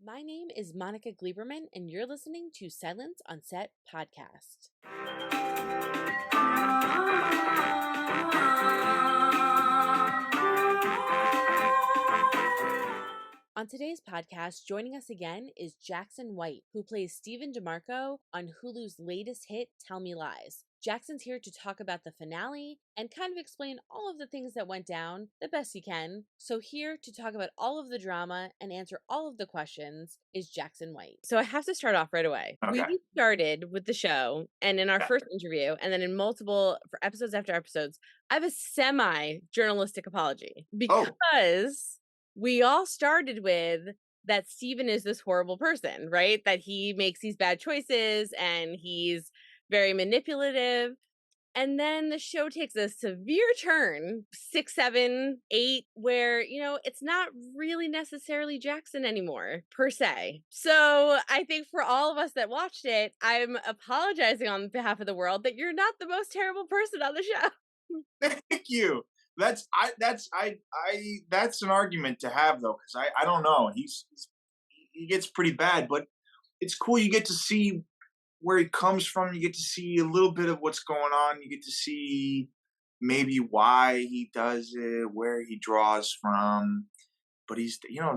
My name is Monica Gleiberman, and you're listening to Silence on Set podcast. On today's podcast, joining us again is Jackson White, who plays Stephen DeMarco on Hulu's latest hit, Tell Me Lies. Jackson's here to talk about the finale and kind of explain all of the things that went down the best he can. So here to talk about all of the drama and answer all of the questions is Jackson White. So I have to start off right away. Okay. We started with the show, and in our first interview, and then in multiple for episodes after episodes, I have a semi-journalistic apology because we all started with that Steven is this horrible person, right? That he makes these bad choices and he's very manipulative. And then the show takes a severe turn, 6, 7, 8, where, it's not really necessarily Jackson anymore, per se. So I think for all of us that watched it, I'm apologizing on behalf of the world that you're not the most terrible person on the show. Thank you. That's an argument to have though, because I don't know. He gets pretty bad, but it's cool. You get to see where he comes from. You get to see a little bit of what's going on. You get to see maybe why he does it, where he draws from. But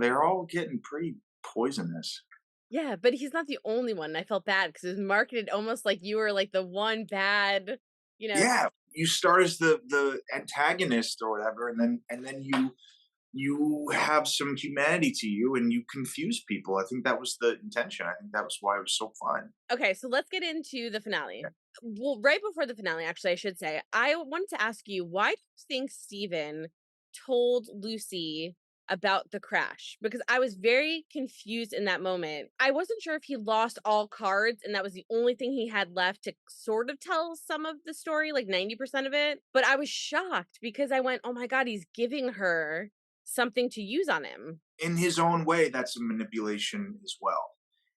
they're all getting pretty poisonous. Yeah, but he's not the only one. I felt bad because it was marketed almost like you were like the one bad, Yeah, you start as the antagonist or whatever, and then you have some humanity to you and you confuse people. I think that was the intention. I think that was why it was so fun. Okay, so let's get into the finale. Yeah. Well, right before the finale, actually, I should say, I wanted to ask you, why do you think Steven told Lucy about the crash? Because I was very confused in that moment. I wasn't sure if he lost all cards and that was the only thing he had left to sort of tell some of the story, like 90% of it. But I was shocked because I went, oh my God, he's giving her something to use on him. In his own way, that's a manipulation as well.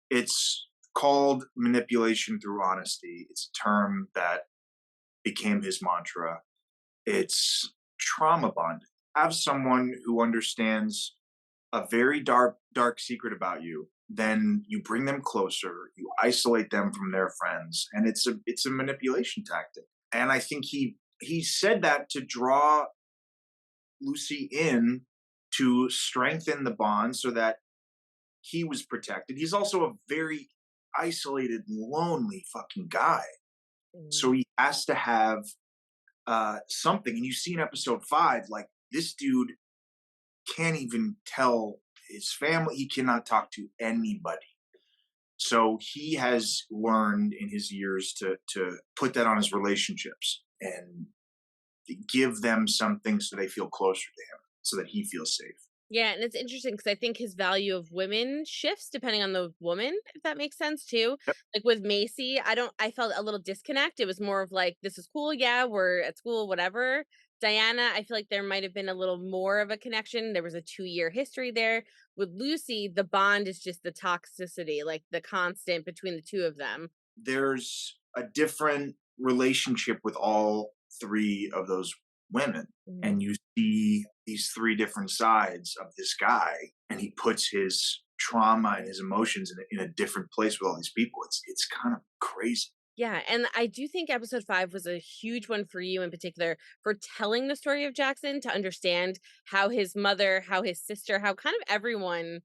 It's called manipulation through honesty. It's a term that became his mantra. It's trauma bonding. Have someone who understands a very dark secret about you, then you bring them closer, you isolate them from their friends, and it's a manipulation tactic. And I think he said that to draw Lucy in, to strengthen the bond so that he was protected. He's also a very isolated, lonely fucking guy. So he has to have something. And you see in episode 5, like, this dude can't even tell his family. He cannot talk to anybody. So he has learned in his years to put that on his relationships and give them something so they feel closer to him, so that he feels safe. Yeah, and it's interesting because I think his value of women shifts depending on the woman, if that makes sense too. Yep. Like with Macy, I felt a little disconnect. It was more of like, this is cool, yeah, we're at school, whatever. Diana, I feel like there might have been a little more of a connection. There was a 2-year history there. With Lucy, the bond is just the toxicity, like the constant between the two of them. There's a different relationship with all 3 of those women. And you see these 3 different sides of this guy, and he puts his trauma and his emotions in a different place with all these people. It's kind of crazy. Yeah, and I do think episode 5 was a huge one for you in particular for telling the story of Jackson, to understand how his mother, how his sister, how kind of everyone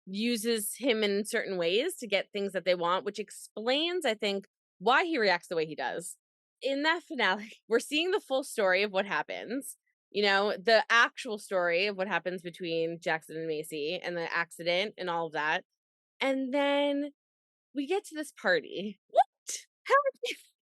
uses him in certain ways to get things that they want, which explains, I think, why he reacts the way he does. In that finale, we're seeing the full story of what happens, the actual story of what happens between Jackson and Macy and the accident and all of that. And then we get to this party. What? How?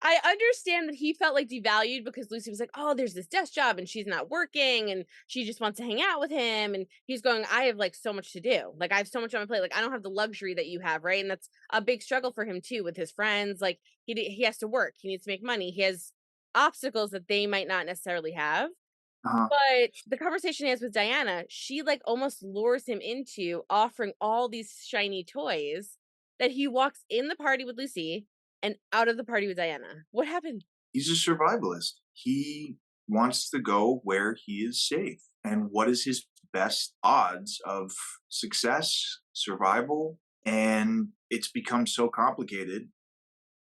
I understand that he felt like devalued because Lucy was like, oh, there's this desk job and she's not working and she just wants to hang out with him. And he's going, I have like so much to do. Like, I have so much on my plate. Like, I don't have the luxury that you have. Right. And that's a big struggle for him too, with his friends. Like, he has to work. He needs to make money. He has obstacles that they might not necessarily have. But the conversation he has with Diana, she like almost lures him into offering all these shiny toys, that he walks in the party with Lucy and out of the party with Diana. What happened? He's a survivalist. He wants to go where he is safe. And what is his best odds of success, survival? And it's become so complicated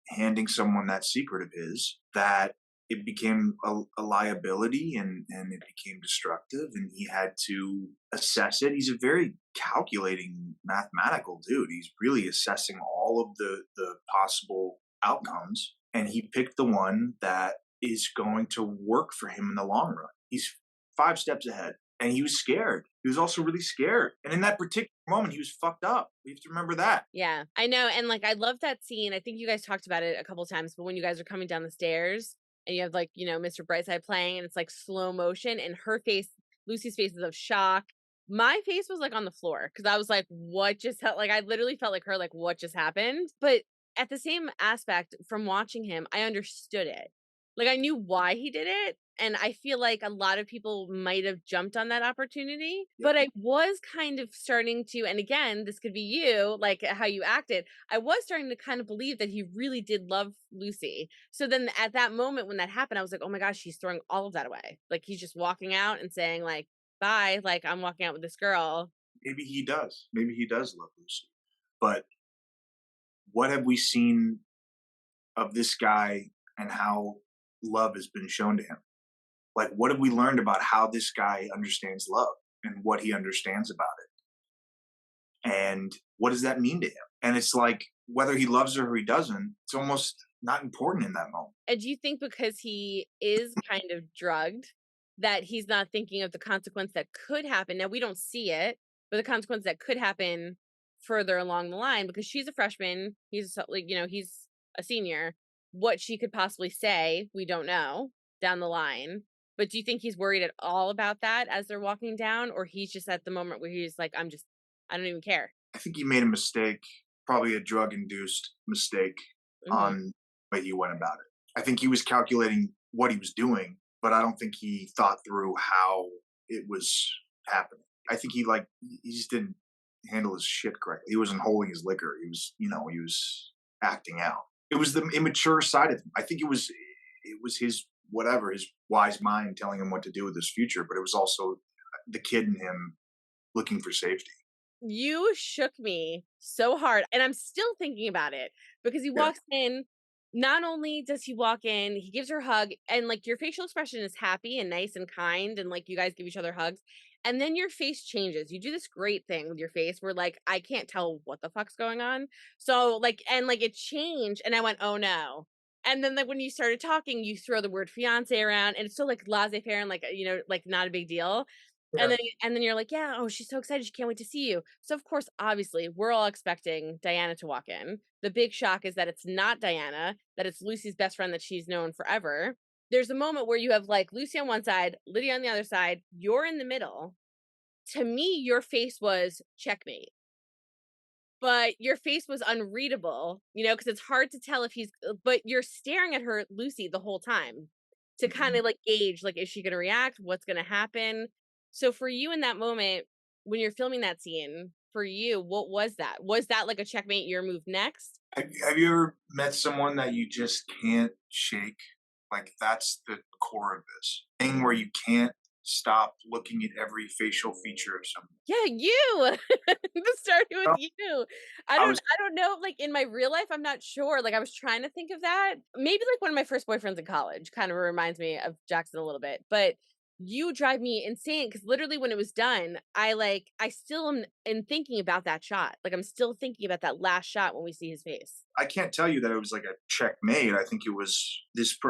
handing someone that secret of his that it became a liability, and it became destructive, and he had to assess it. He's a very calculating mathematical dude. He's really assessing all of the possible outcomes, and he picked the one that is going to work for him in the long run. He's 5 steps ahead, and he was scared. He was also really scared, and in that particular moment, he was fucked up. We have to remember that. Yeah, I know, and, like, I love that scene. I think you guys talked about it a couple times, but when you guys are coming down the stairs and you have, like, Mr. Brightside playing and it's, like, slow motion and her face Lucy's face is of shock. My face was, like, on the floor because I was like, "What just ha" like, I literally felt like her, like, "What just happened?" But at the same aspect, from watching him, I understood it. Like, I knew why he did it, and I feel like a lot of people might have jumped on that opportunity, Yep. but I was kind of starting to, and again, this could be you, like, how you acted. I was starting to kind of believe that he really did love Lucy. So then at that moment when that happened, I was like, "Oh my gosh, he's throwing all of that away." Like, he's just walking out and saying, like, "Bye, like, I'm walking out with this girl." Maybe he does. Maybe he does love Lucy. But what have we seen of this guy and how love has been shown to him? Like, what have we learned about how this guy understands love and what he understands about it? And what does that mean to him? And it's like, whether he loves her or he doesn't, it's almost not important in that moment. And do you think because he is kind of drugged, that he's not thinking of the consequence that could happen? Now, we don't see it, but the consequence that could happen further along the line because she's a freshman, like, he's a senior. What she could possibly say, we don't know down the line. But do you think he's worried at all about that as they're walking down? Or he's just at the moment where he's like, I don't even care. I think he made a mistake, probably a drug induced mistake Hmm. on the way he went about it. I think he was calculating what he was doing, but I don't think he thought through how it was happening. I think he just didn't handle his shit correctly. He wasn't holding his liquor. He was acting out. It was the immature side of him. I think it was his whatever, his wise mind telling him what to do with his future, but it was also the kid in him looking for safety. You shook me so hard, and I'm still thinking about it because he Yeah. walks in. Not only does he walk in, he gives her a hug, and like your facial expression is happy and nice and kind, and like you guys give each other hugs. And then your face changes. You do this great thing with your face where like I can't tell what the fuck's going on. So like and like it changed, and I went, oh no. And then like when you started talking, you throw the word fiance around, and it's still like laissez faire and like like not a big deal. Yeah. And then you're like, "Yeah, oh, she's so excited, she can't wait to see you." So, of course, obviously, we're all expecting Diana to walk in. The big shock is that it's not Diana, that it's Lucy's best friend that she's known forever. There's a moment where you have, like, Lucy on one side, Lydia on the other side, you're in the middle. To me, your face was checkmate, but your face was unreadable, because it's hard to tell if but you're staring at her, Lucy, the whole time to Mhm. kinda, like, gauge, like, is she gonna react? What's gonna happen? So for you in that moment, when you're filming that scene, for you, what was that? Was that like a checkmate, your move next? Have you ever met someone that you just can't shake? Like, that's the core of this thing where you can't stop looking at every facial feature of someone. Yeah, you. This started with Oh, you. I I don't was I don't know, like, in my real life, I'm not sure, like, I was trying to think of that. Maybe, like, one of my first boyfriends in college kind of reminds me of Jackson a little bit, but you drive me insane because literally when it was done, I still am in thinking about that shot. Like, I'm still thinking about that last shot when we see his face. I can't tell you that it was like a checkmate. I think it was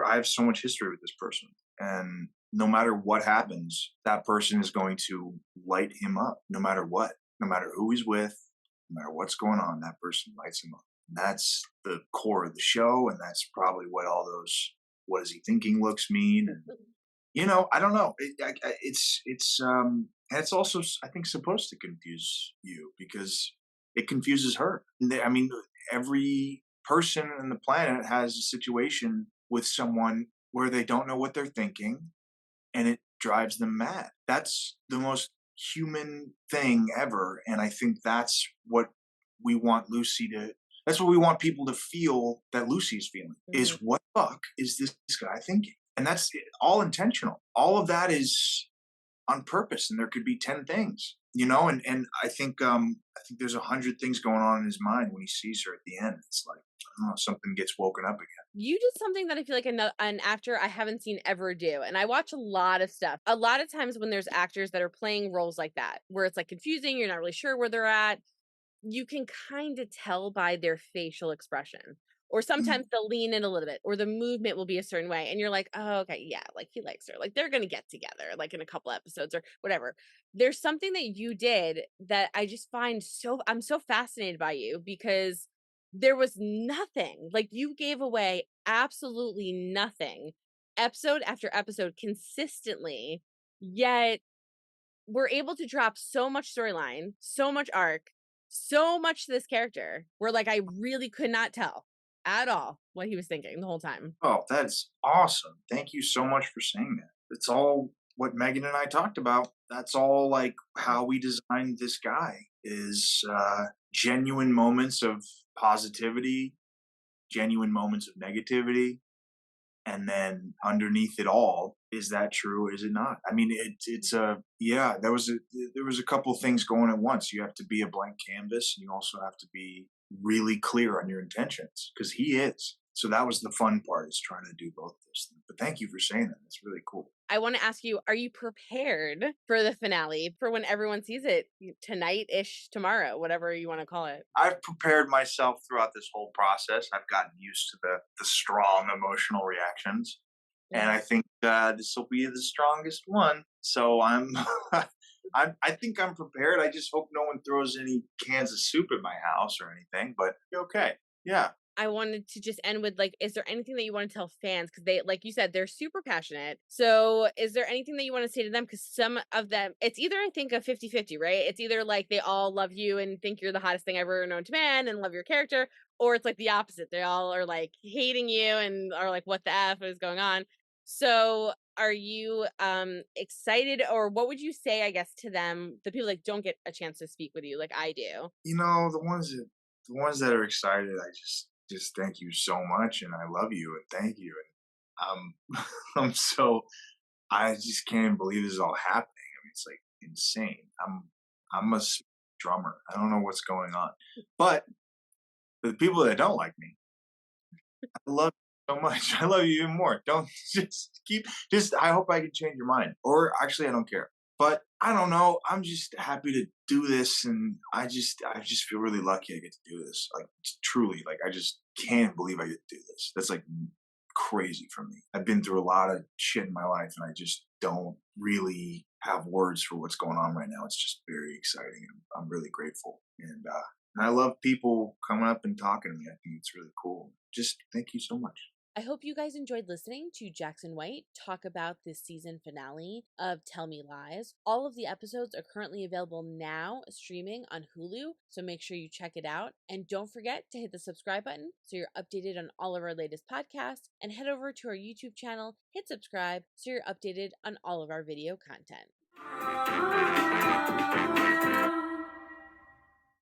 I have so much history with this person, and no matter what happens, that person is going to light him up no matter what, no matter who he's with, no matter what's going on, that person lights him up. And that's the core of the show, and that's probably what all those "what is he thinking" looks mean. And I don't know. And it's also I think supposed to confuse you because it confuses her. I mean, every person on the planet has a situation with someone where they don't know what they're thinking, and it drives them mad. That's the most human thing ever, and I think we want Lucy to. That's what we want people to feel that Lucy's feeling is Mhm. what the fuck is this guy thinking? And that's all intentional. All of that is on purpose, and there could be 10 things. and I think there's 100 things going on in his mind when he sees her at the end. It's like, I don't know, something gets woken up again. You did something that I feel like an actor I haven't seen ever do, and I watch a lot of stuff. A lot of times when there's actors that are playing roles like that, where it's, like, confusing, you're not really sure where they're at, you can kinda tell by their facial expression, or Mm. sometimes they'll lean in a little bit, or the movement will be a certain way, and you're like, "Oh, okay, yeah, like, he likes her, like, they're gonna get together, like, in a couple episodes," or whatever. There's something that you did that I just find I'm so fascinated by you because there was nothing, like, you gave away absolutely nothing, episode after episode consistently, yet we're able to drop so much storyline, so much arc, so much to this character where, like, I really could not tell at all what he was thinking the whole time. Oh, that's awesome. Thank you so much for saying that. It's all what Megan and I talked about. That's all like how we designed this guy is genuine moments of positivity, genuine moments of negativity, and then underneath it all, is that true or is it not? I mean, it's a yeah. There was a couple things going at once. You have to be a blank canvas, and you also have to be really clear on your intentions because he is. So that was the fun part is trying to do both those things. But thank you for saying that. That's really cool. I wanna ask you, are you prepared for the finale for when everyone sees it tonight-ish, tomorrow, whatever you wanna call it? I've prepared myself throughout this whole process. I've gotten used to the strong emotional reactions, and Mhm. I think this will be the strongest one. So I'm, I think I'm prepared. I just hope no one throws any cans of soup at my house or anything. But okay, yeah. I wanted to just end with, like, is there anything that you wanna tell fans? Because they like you said, they're super passionate. So, is there anything that you wanna say to them? Because some of them it's either I think a 50-50, right? It's either, like, they all love you and think you're the hottest thing ever known to man and love your character, or it's, like, the opposite. They all are, like, hating you and are like, "What the F is going on?" So, are you, excited, or what would you say, I guess, to them, the people that don't get a chance to speak with you like I do? The ones that are excited, I just thank you so much, and I love you, and thank you, and I'm so I just can't believe this is all happening. I mean, it's like insane. I'm drummer. I don't know what's going on. But for the people that don't like me, I love you so much. I love you even more. Don't just I hope I can change your mind. Or actually I don't care. But I don't know. I'm just happy to do this and I just feel really lucky I get to do this. Like truly, like I just can't believe I get to do this. That's like crazy for me. I've been through a lot of shit in my life and I just don't really have words for what's going on right now. It's just very exciting. I'm really grateful. And I love people coming up and talking to me. I think it's really cool. Just thank you so much. I hope you guys enjoyed listening to Jackson White talk about this season finale of Tell Me Lies. All of the episodes are currently available now, streaming on Hulu, so make sure you check it out. And don't forget to hit the subscribe button so you're updated on all of our latest podcasts, and head over to our YouTube channel, hit subscribe so you're updated on all of our video content.